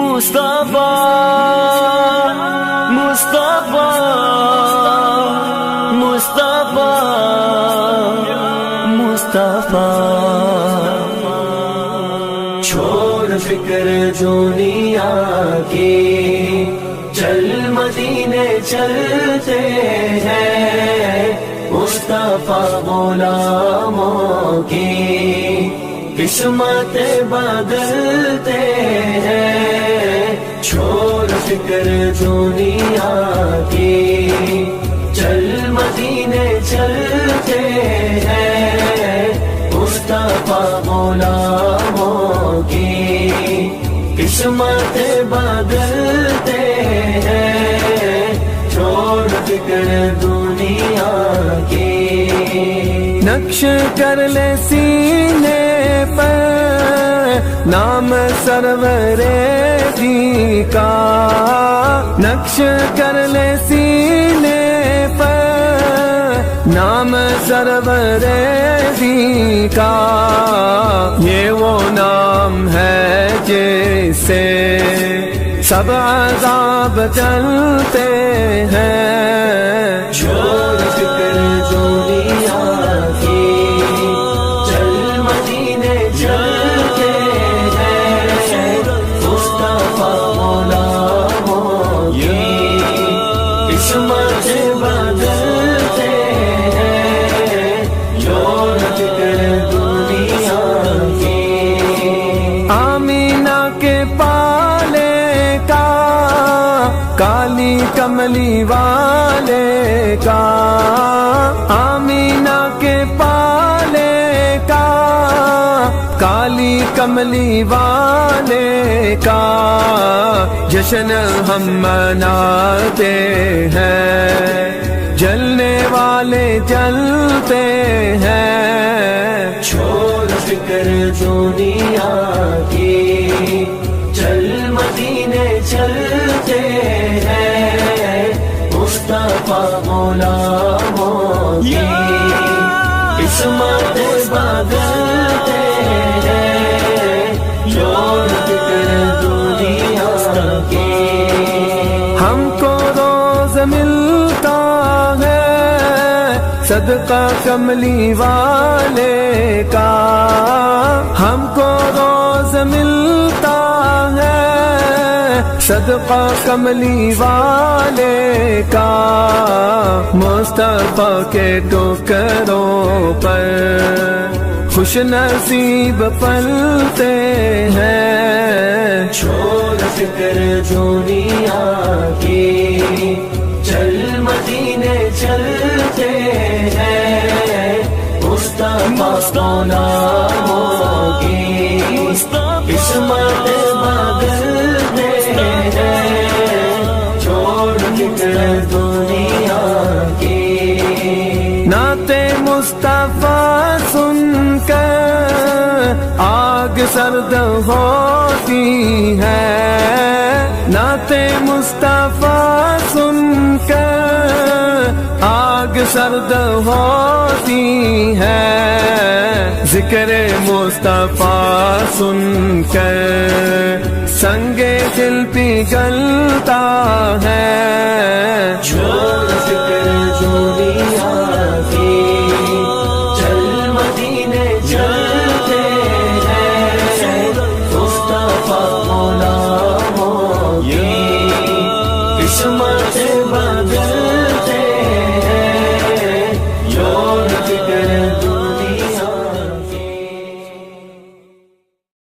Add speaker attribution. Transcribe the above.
Speaker 1: مصطفیٰ مصطفیٰ مصطفیٰ مصطفیٰ چھوڑ فکر دنیا کی چل مدینے چلتے ہیں مصطفیٰ غلاموں کی قسمت بدلتے ہیں چھوڑ فکر دنیا کی چل مدینے چلتے ہیں مصطفیٰ غلاموں کی قسمت بدلتے ہیں چھوڑ فکر دنیا کی نقش کر لے سینے پر نام سرور دی کا نقش کر لے سینے پر نام سرور دی کا یہ وہ نام ہے جس سے سب عذاب چلتے ہیں چھوڑ فکر دنیا کی چل مدینے چلتے ہیں مصطفیٰ غلاموں کی قسمت بدلتے ہیں چھوڑ فکر دنیا کی آمینہ کے پالے کا کالی کملی والے کا آمینہ کے پالے کا کالی کملی والے کا جشن ہم مناتے ہیں جلنے والے جلتے ہیں چھوڑ فکر دنیا کی چل مدینے چلتے ہیں مصطفیٰ غلاموں کی قسمت بدلتے ہیں چھوڑ فکر دنیا کی ہم کو روز ملتا ہے صدقہ کملی والے کا ہم کو روز ملتا ہے صدقہ کملی والے کا مصطفیٰ کے ٹکروں پر خوش نصیب پلتے ہیں چھوڑ فکر دنیا کی چل مدینے چلتے ہیں مصطفیٰ غلاموں کی قسمت بدلتے ہیں چھوڑ فکر دنیا کی نعت مصطفیٰ سن کر آگ سرد ہوتی ہے نعت مصطفیٰ سن کر آگ سرد ہوتی ہے ذکر مصطفیٰ سن کر سنگ دل پگھلتا ہے چھوڑ فکر دنیا کی چل مدینے چلتے ہیں مصطفیٰ غلاموں کی قسمت